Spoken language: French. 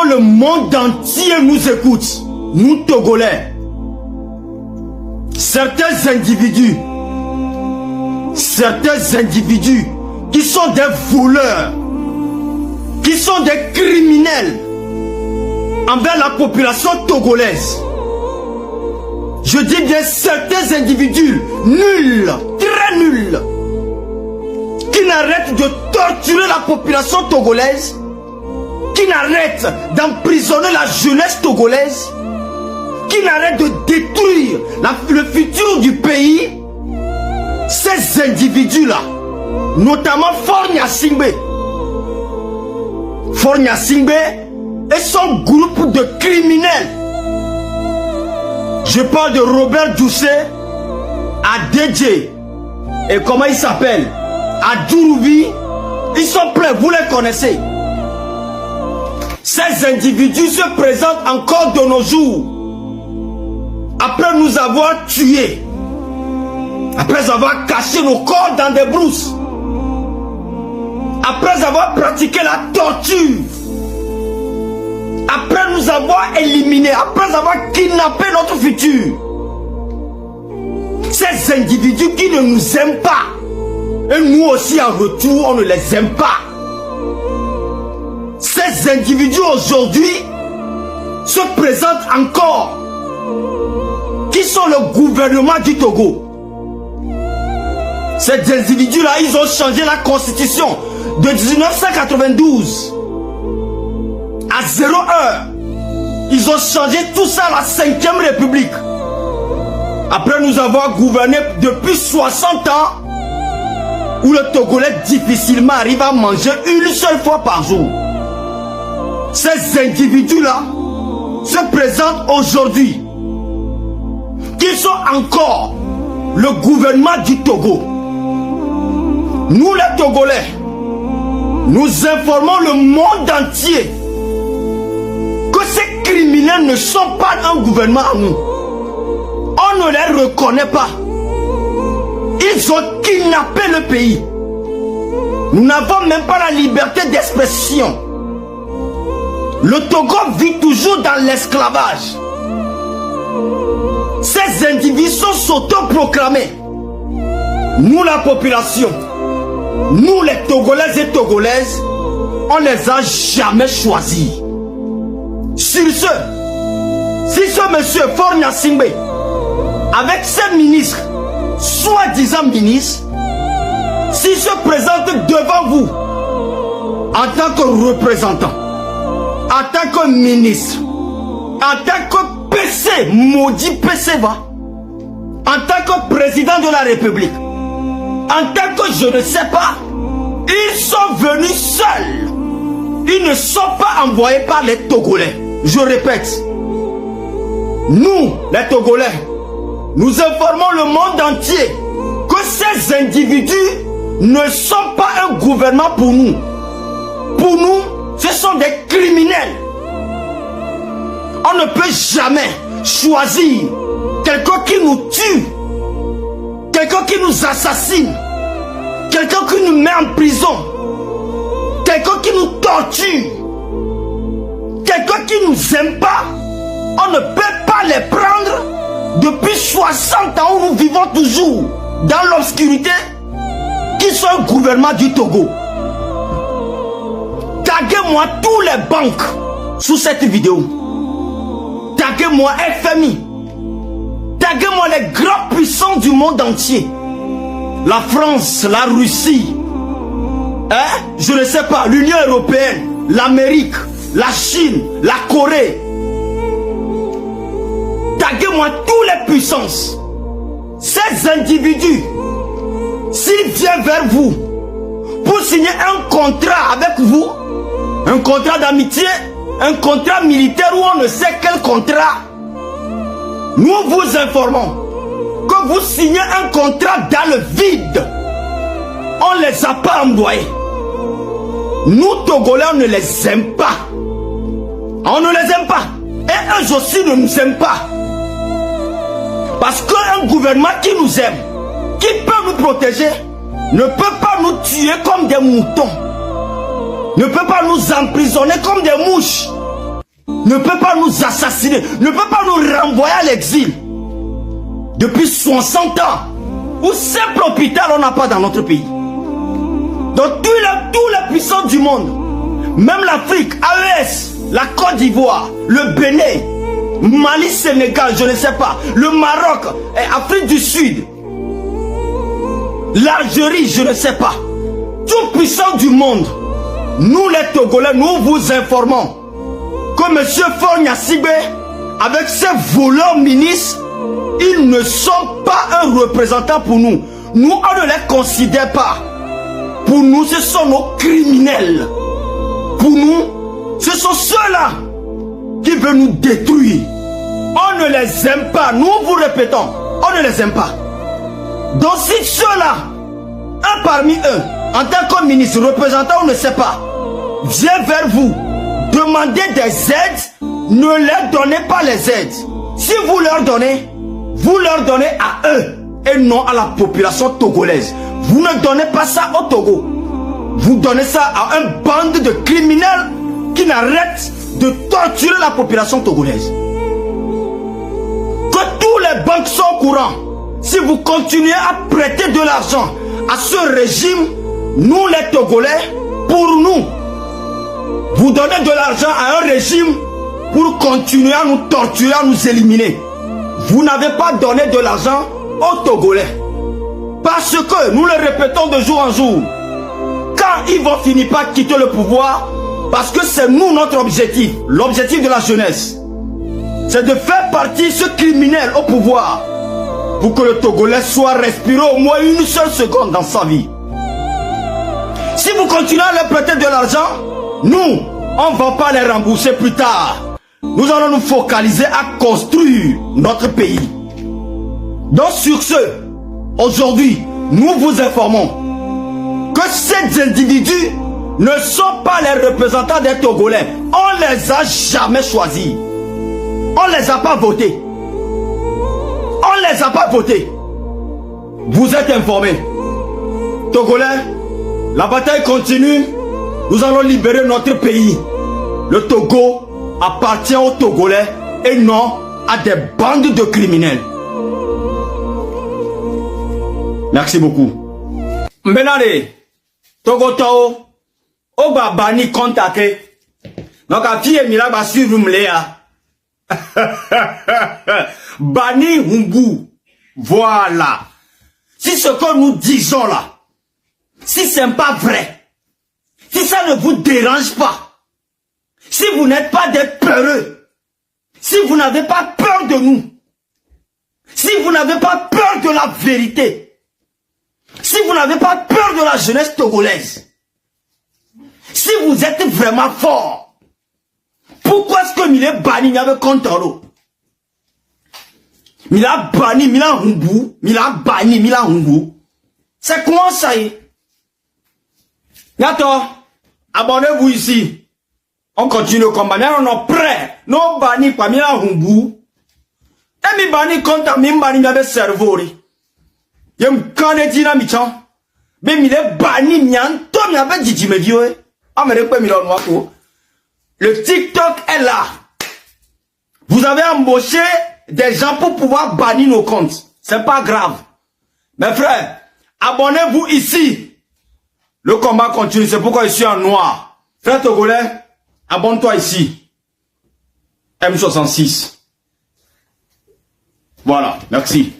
que le monde entier nous écoute, nous Togolais. Certains individus qui sont des voleurs, qui sont des criminels envers la population togolaise. Je dis bien certains individus nuls, très nuls, qui n'arrêtent de torturer la population togolaise, qui n'arrêtent d'emprisonner la jeunesse togolaise, qui n'arrêtent de détruire le futur du pays. Ces individus-là, notamment Faure Gnassingbé et son groupe de criminels. Je parle de Robert Doucet, Adedje, et comment il s'appelle, Adjouroubi. Ils sont prêts, vous les connaissez. Ces individus se présentent encore de nos jours, après nous avoir tués, après avoir caché nos corps dans des brousses, après avoir pratiqué la torture, après nous avoir éliminés, après avoir kidnappé notre futur. Ces individus qui ne nous aiment pas, et nous aussi en retour, on ne les aime pas. Ces individus aujourd'hui se présentent encore, qui sont le gouvernement du Togo. Ces individus-là, ils ont changé la constitution de 1992 à 0 heure. Ils ont changé tout ça à la 5e République. Après nous avoir gouverné depuis 60 ans, où le Togolais difficilement arrive à manger une seule fois par jour. Ces individus-là se présentent aujourd'hui, qu'ils sont encore le gouvernement du Togo. Nous les Togolais, nous informons le monde entier que ces criminels ne sont pas un gouvernement à nous. On ne les reconnaît pas. Ils ont kidnappé le pays. Nous n'avons même pas la liberté d'expression. Le Togo vit toujours dans l'esclavage. Ces individus sont s'autoproclamés. Nous la population, nous les Togolais et Togolaises, on les a jamais choisis. Sur ce, si ce monsieur Faure Gnassingbé, avec ses ministres, soi-disant ministres, s'il se présente devant vous, en tant que représentant, en tant que ministre, en tant que PC, maudit PC va, en tant que président de la République, en tant que je ne sais pas, ils sont venus seuls. Ils ne sont pas envoyés par les Togolais. Je répète, nous, les Togolais, nous informons le monde entier que ces individus ne sont pas un gouvernement pour nous. Pour nous, ce sont des criminels. On ne peut jamais choisir quelqu'un qui nous tue, quelqu'un qui nous assassine, quelqu'un qui nous met en prison, quelqu'un qui nous torture, quelqu'un qui nous aime pas. On ne peut pas les prendre. Depuis 60 ans où nous vivons toujours dans l'obscurité, qui sont un gouvernement du Togo. Taguez-moi tous les banques sous cette vidéo. Taguez-moi FMI. Taguez-moi les grands puissants du monde entier. La France, la Russie, je ne sais pas, l'Union européenne, l'Amérique, la Chine, la Corée. Taguez-moi tous les puissances. Ces individus, s'ils viennent vers vous pour signer un contrat avec vous, un contrat d'amitié, un contrat militaire ou on ne sait quel contrat, nous vous informons que vous signez un contrat dans le vide. On ne les a pas envoyés. Nous, Togolais, on ne les aime pas. On ne les aime pas. Et eux aussi ne nous aiment pas. Parce qu'un gouvernement qui nous aime, qui peut nous protéger, ne peut pas nous tuer comme des moutons. Ne peut pas nous emprisonner comme des mouches. ne peut pas nous assassiner, ne peut pas nous renvoyer à l'exil. Depuis 60 ans, où simple hôpital on n'a pas dans notre pays. Dans tous les puissants du monde, même l'Afrique, AES, la Côte d'Ivoire, le Bénin, Mali, Sénégal, je ne sais pas, le Maroc, Afrique du Sud, l'Algérie, je ne sais pas, tout puissant du monde, nous les Togolais, nous vous informons que M. Faure Gnassingbé, avec ses voleurs ministres, ils ne sont pas un représentant pour nous. Nous, on ne les considère pas. Pour nous, ce sont nos criminels. Pour nous, ce sont ceux-là qui veulent nous détruire. On ne les aime pas. Nous vous répétons, on ne les aime pas. Donc si ceux-là, un parmi eux, en tant que ministre, représentant, on ne sait pas, vient vers vous, demander des aides, ne leur donnez pas les aides. Si vous leur donnez à eux et non à la population togolaise. Vous ne donnez pas ça au Togo. Vous donnez ça à un bande de criminels qui n'arrêtent de torturer la population togolaise. Que tous les banques sont au courant. Si vous continuez à prêter de l'argent à ce régime, nous les Togolais, pour nous, vous donnez de l'argent à un régime pour continuer à nous torturer, à nous éliminer. Vous n'avez pas donné de l'argent aux Togolais. Parce que, nous le répétons de jour en jour, quand ils vont finir par quitter le pouvoir, parce que c'est nous notre objectif, l'objectif de la jeunesse, c'est de faire partir ce criminel au pouvoir, pour que le Togolais soit respiré au moins une seule seconde dans sa vie. Si vous continuez à leur prêter de l'argent, nous, on ne va pas les rembourser plus tard. Nous allons nous focaliser à construire notre pays. Donc sur ce, aujourd'hui, nous vous informons que ces individus ne sont pas les représentants des Togolais. On les a jamais choisis. On les a pas votés. On les a pas votés. Vous êtes informés. Togolais, la bataille continue. Nous allons libérer notre pays. Le Togo appartient aux Togolais et non à des bandes de criminels. Merci beaucoup. Maintenant, Togo Tao, Oba Bani contacté. Donc, à qui est Mila va suivre Mléa. Bani Humbu. Voilà. Si ce que nous disons là, si ce n'est pas vrai, si ça ne vous dérange pas, si vous n'êtes pas des peureux, si vous n'avez pas peur de nous, si vous n'avez pas peur de la vérité, si vous n'avez pas peur de la jeunesse togolaise, si vous êtes vraiment fort, pourquoi est-ce que Mila banni n'avait compte en l'eau? Mila banni, Mila Humbu, Mila banni, Mila Humbu. C'est comment ça y est? Yato, abonnez-vous ici. On continue le combat. On est prêt. Non banni pas Mila Humbu. Et mi banni compte à mi banni n'avait cerveau. Yem kane dina michan. Mais mi le banni mianto mi avait dit me vieux. Ah mais pas mi le noir. Le TikTok est là. Vous avez embauché des gens pour pouvoir bannir nos comptes. C'est pas grave. Mes frères, abonnez-vous ici. Le combat continue. C'est pourquoi je suis en noir. Frère Togolais, abonne-toi ici. M66. Voilà. Merci.